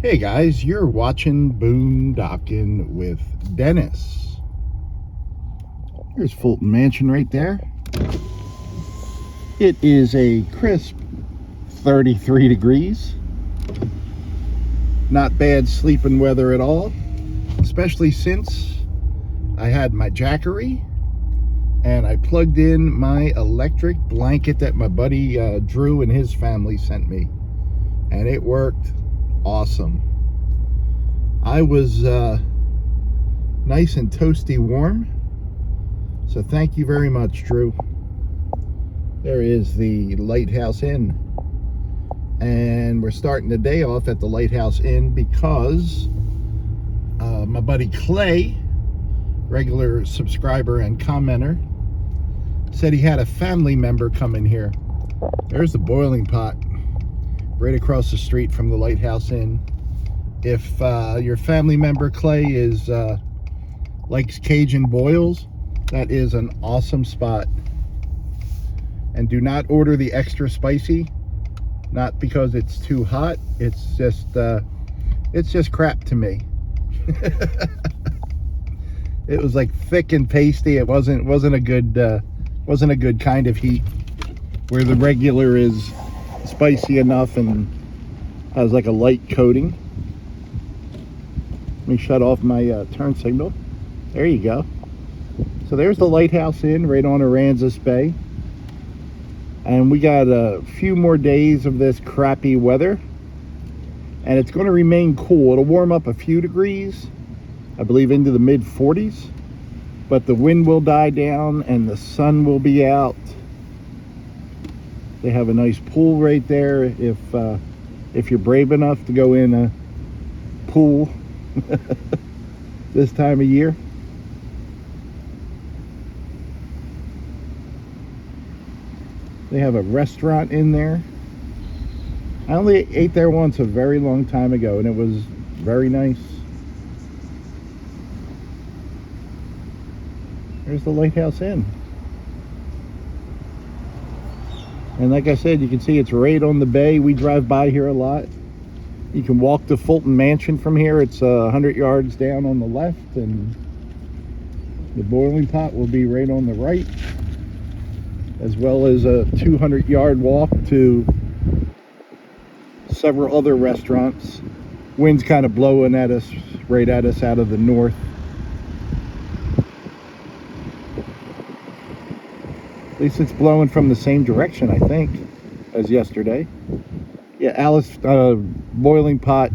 Hey guys, you're watching Boondockin' with Dennis. Here's Fulton Mansion right there. It is a crisp 33 degrees. Not bad sleeping weather at all, especially since I had my Jackery and I plugged in my electric blanket that my buddy Drew and his family sent me, and it worked awesome. I was nice and toasty warm, so thank you very much, Drew. There is the Lighthouse Inn, and we're starting the day off at the Lighthouse Inn because my buddy Clay, regular subscriber and commenter, said he had a family member come in here. There's the boiling pot right across the street from the Lighthouse Inn. If your family member Clay is likes Cajun boils, that is an awesome spot. And do not order the extra spicy, not because it's too hot. It's just crap to me. It was like thick and pasty. It wasn't a good kind of heat, where the regular is spicy enough and has like a light coating. Let me shut off my turn signal. There you go. So there's the Lighthouse Inn right on Aransas Bay. And we got a few more days of this crappy weather. And it's going to remain cool. It'll warm up a few degrees, I believe into the mid 40s. But the wind will die down and the sun will be out. They have a nice pool right there if you're brave enough to go in a pool this time of year. They have a restaurant in there. I only ate there once a very long time ago, and it was very nice. There's the Lighthouse Inn. And like I said, you can see it's right on the bay. We drive by here a lot. You can walk to Fulton Mansion from here. It's 100 yards down on the left, and the boiling pot will be right on the right, as well as a 200-yard walk to several other restaurants. Wind's kind of blowing at us, right at us out of the north. At least it's blowing from the same direction, I think, as yesterday. Yeah, Alice Boiling Pot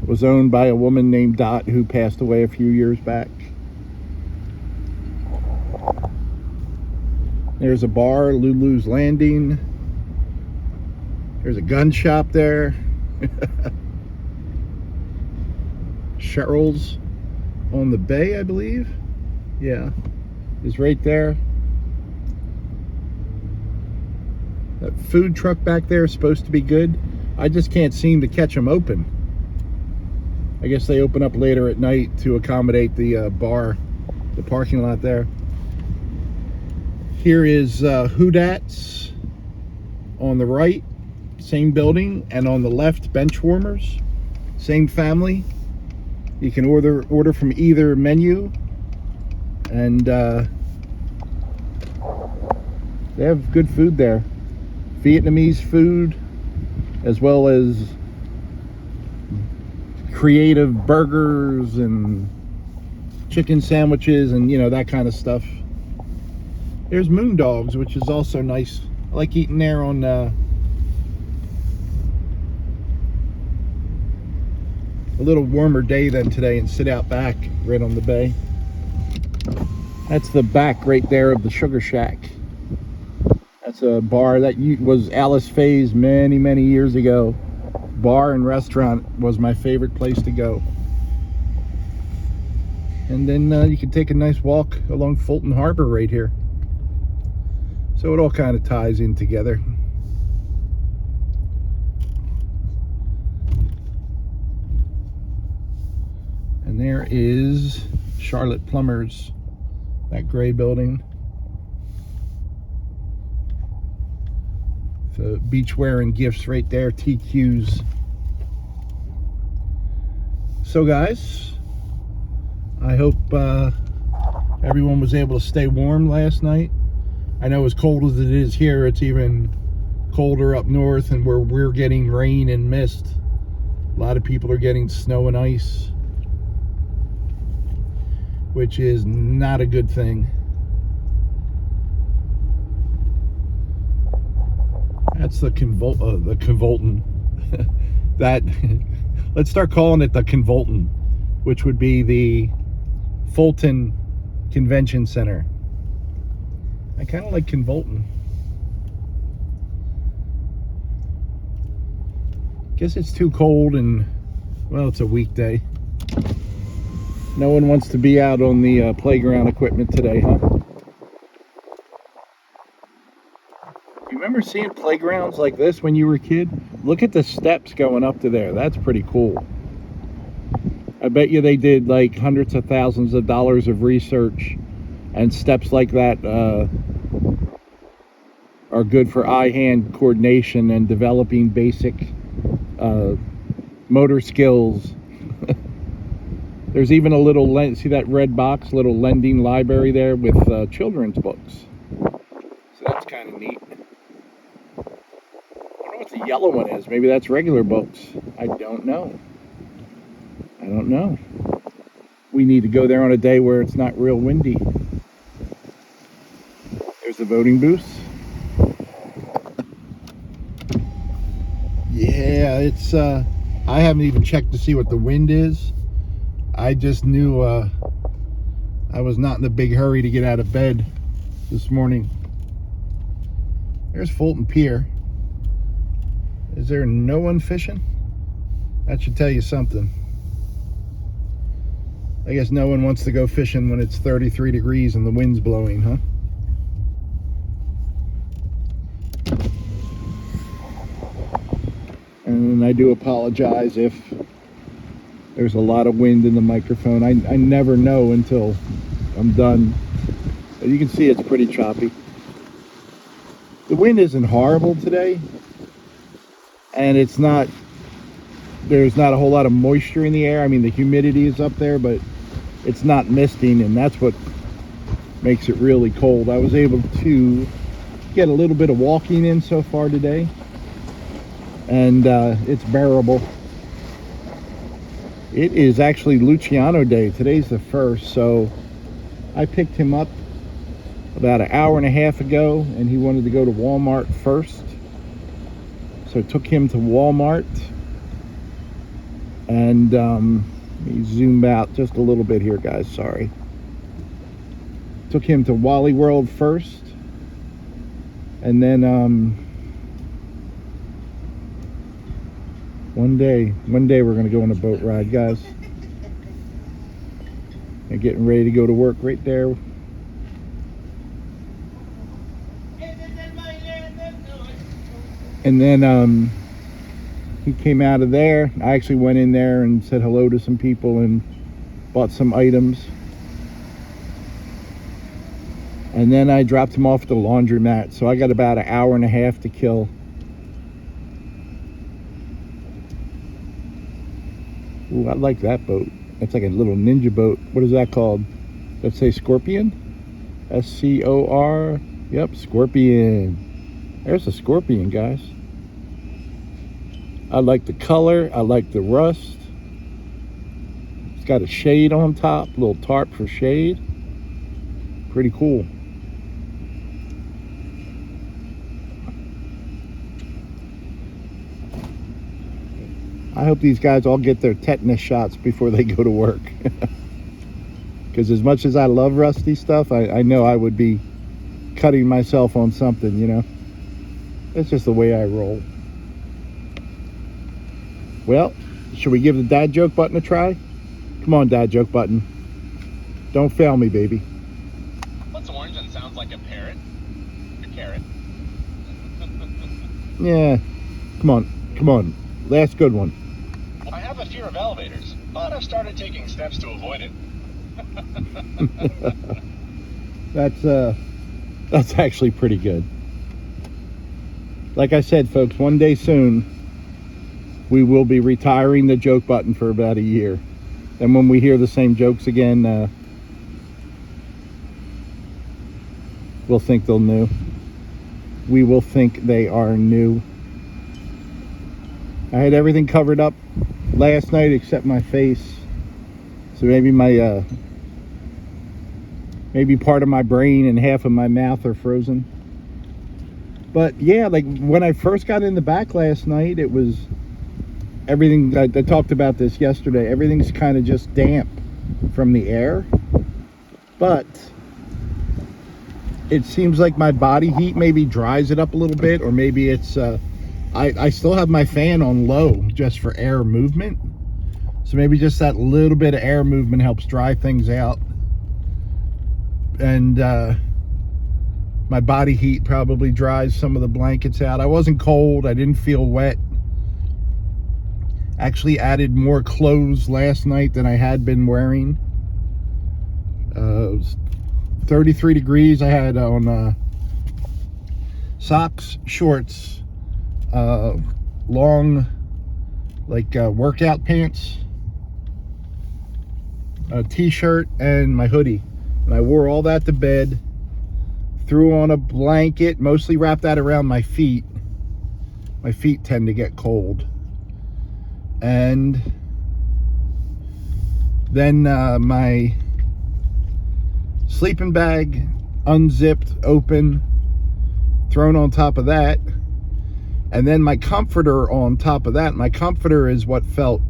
was owned by a woman named Dot, who passed away a few years back. There's a bar, Lulu's Landing. There's a gun shop there. Cheryl's on the bay, I believe. Yeah, is right there. That food truck back there is supposed to be good. I just can't seem to catch them open. I guess they open up later at night to accommodate the bar, the parking lot there. Here is Hoodat's on the right, same building, and on the left, Benchwarmers, same family. You can order from either menu, and they have good food there. Vietnamese food, as well as creative burgers and chicken sandwiches and, you know, that kind of stuff. There's Moondogs, which is also nice. I like eating there on a little warmer day than today and sit out back right on the bay. That's the back right there of the Sugar Shack. That's a bar that was Alice Faye's many years ago. Bar and restaurant was my favorite place to go. And then you can take a nice walk along Fulton Harbor right here. So it all kind of ties in together. And there is Charlotte Plumbers, that gray building. The beachwear and gifts right there, TQ's. So guys, I hope everyone was able to stay warm last night. I know as cold as it is here, it's even colder up north, and where we're getting rain and mist. A lot of people are getting snow and ice, which is not a good thing. That's the convolton. That let's start calling it the convolton, which would be the Fulton Convention Center. I kind of like convolton. Guess it's too cold, and well, it's a weekday. No one wants to be out on the playground equipment today, huh? You remember seeing playgrounds like this when you were a kid? Look at the steps going up to there. That's pretty cool. I bet you they did like hundreds of thousands of dollars of research, and steps like that are good for eye-hand coordination and developing basic motor skills. There's even a little, see that red box, little lending library there with children's books. So that's kind of neat. I wonder what the yellow one is. Maybe that's regular books. I don't know. We need to go there on a day where it's not real windy. There's the voting booths. Yeah, it's I haven't even checked to see what the wind is. I just knew I was not in a big hurry to get out of bed this morning. There's Fulton Pier. Is there no one fishing? That should tell you something. I guess no one wants to go fishing when it's 33 degrees and the wind's blowing, huh? And I do apologize if there's a lot of wind in the microphone. I never know until I'm done. But you can see it's pretty choppy. The wind isn't horrible today, and there's not a whole lot of moisture in the air. I mean, the humidity is up there, but it's not misting, and that's what makes it really cold. I was able to get a little bit of walking in so far today, and it's bearable. It is actually Luciano Day. Today's the 1st, so I picked him up about an hour and a half ago, and he wanted to go to Walmart first. So I took him to Walmart, and let me zoom out just a little bit here, guys, sorry. Took him to Wally World first, and then one day we're gonna go on a boat ride, guys. And getting ready to go to work right there. And then he came out of there. I actually went in there and said hello to some people and bought some items. And then I dropped him off at the laundromat. So I got about an hour and a half to kill. Ooh, I like that boat. That's like a little ninja boat. What is that called? Let's say Scorpion? S-C-O-R. Yep, Scorpion. There's a Scorpion, guys. I like the color. I like the rust. It's got a shade on top, a little tarp for shade. Pretty cool. I hope these guys all get their tetanus shots before they go to work. Because as much as I love rusty stuff, I know I would be cutting myself on something, you know. That's just the way I roll. Well, should we give the dad joke button a try? Come on, dad joke button. Don't fail me, baby. What's orange and sounds like a parrot? A carrot. Yeah. Come on. Last good one. I have a fear of elevators, but I've started taking steps to avoid it. That's actually pretty good. Like I said, folks, one day soon we will be retiring the joke button for about a year. Then when we hear the same jokes again, we'll think they're new. We will think they are new. I had everything covered up last night except my face. So maybe my maybe part of my brain and half of my mouth are frozen. But yeah, like when I first got in the back last night, it was everything. I talked about this yesterday. Everything's kind of just damp from the air, but it seems like my body heat maybe dries it up a little bit, or maybe it's I still have my fan on low just for air movement, so maybe just that little bit of air movement helps dry things out. And my body heat probably dries some of the blankets out. I wasn't cold, I didn't feel wet. Actually added more clothes last night than I had been wearing. It was 33 degrees. I had on socks, shorts, long like workout pants, a t-shirt, and my hoodie. And I wore all that to bed, threw on a blanket, mostly wrapped that around my feet. My feet tend to get cold. And then my sleeping bag, unzipped, open, thrown on top of that. And then my comforter on top of that. My comforter is what felt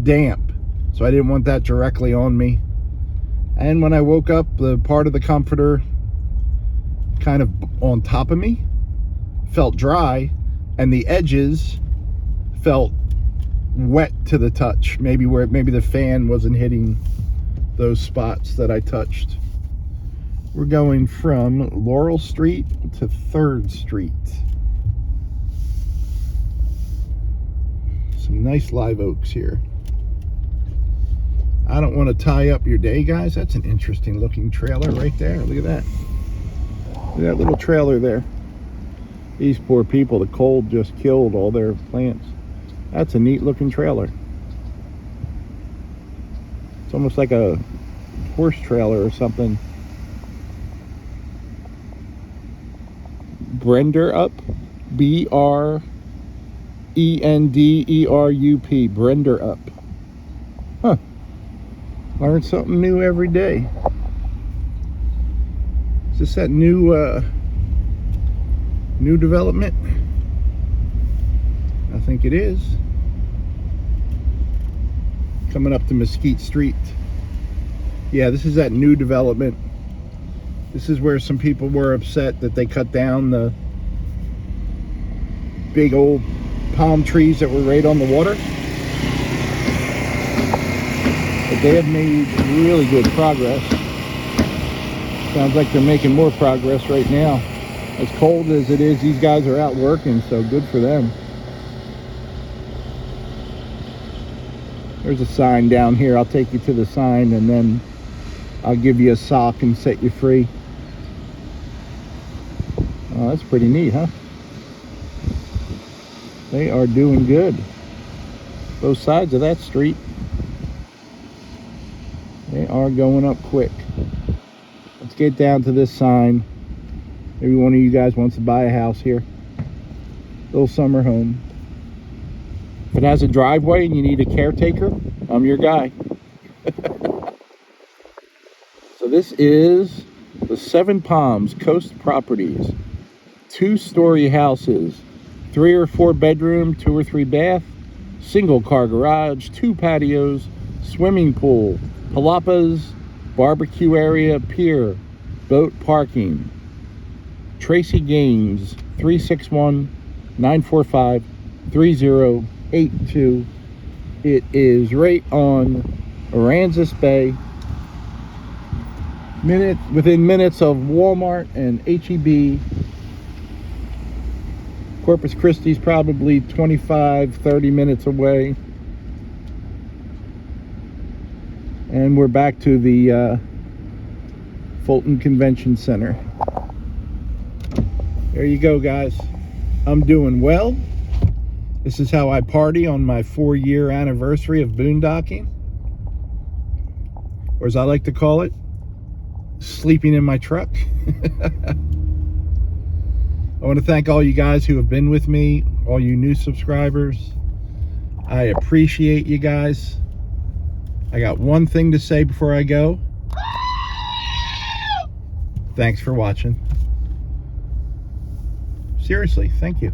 damp, so I didn't want that directly on me. And when I woke up, the part of the comforter kind of on top of me felt dry, and the edges felt wet to the touch. Maybe the fan wasn't hitting those spots that I touched. We're going from Laurel Street to 3rd Street. Some nice live oaks here. I don't want to tie up your day, guys. That's an interesting looking trailer right there. Look at that. Look at that little trailer there. These poor people, the cold just killed all their plants. That's a neat looking trailer. It's almost like a horse trailer or something. Brenderup, Brenderup, Brenderup. Huh. Learn something new every day. Is this that new development? I think it is. Coming up to Mesquite Street. Yeah, this is that new development. This is where some people were upset that they cut down the big old palm trees that were right on the water. But they have made really good progress. Sounds like they're making more progress right now. As cold as it is, these guys are out working, so good for them. There's a sign down here. I'll take you to the sign, and then I'll give you a sock and set you free. Oh, that's pretty neat, huh? They are doing good. Both sides of that street. They are going up quick. Let's get down to this sign. Maybe one of you guys wants to buy a house here. Little summer home. If it has a driveway and you need a caretaker, I'm your guy. So this is the Seven Palms Coast Properties. 2-story houses. 3 or 4 bedroom, 2 or 3 bath. Single car garage, 2 patios, swimming pool, palapas, barbecue area, pier, boat parking. Tracy Gaines, 361-945-3082. It is right on Aransas Bay, within minutes of Walmart and HEB. Corpus Christi's probably 25-30 minutes away. And we're back to the Fulton Convention Center. There you go, guys. I'm doing well. This is how I party on my 4-year anniversary of boondocking. or as I like to call it, sleeping in my truck. I want to thank all you guys who have been with me, all you new subscribers. I appreciate you guys. I got one thing to say before I go. Thanks for watching. Seriously, thank you.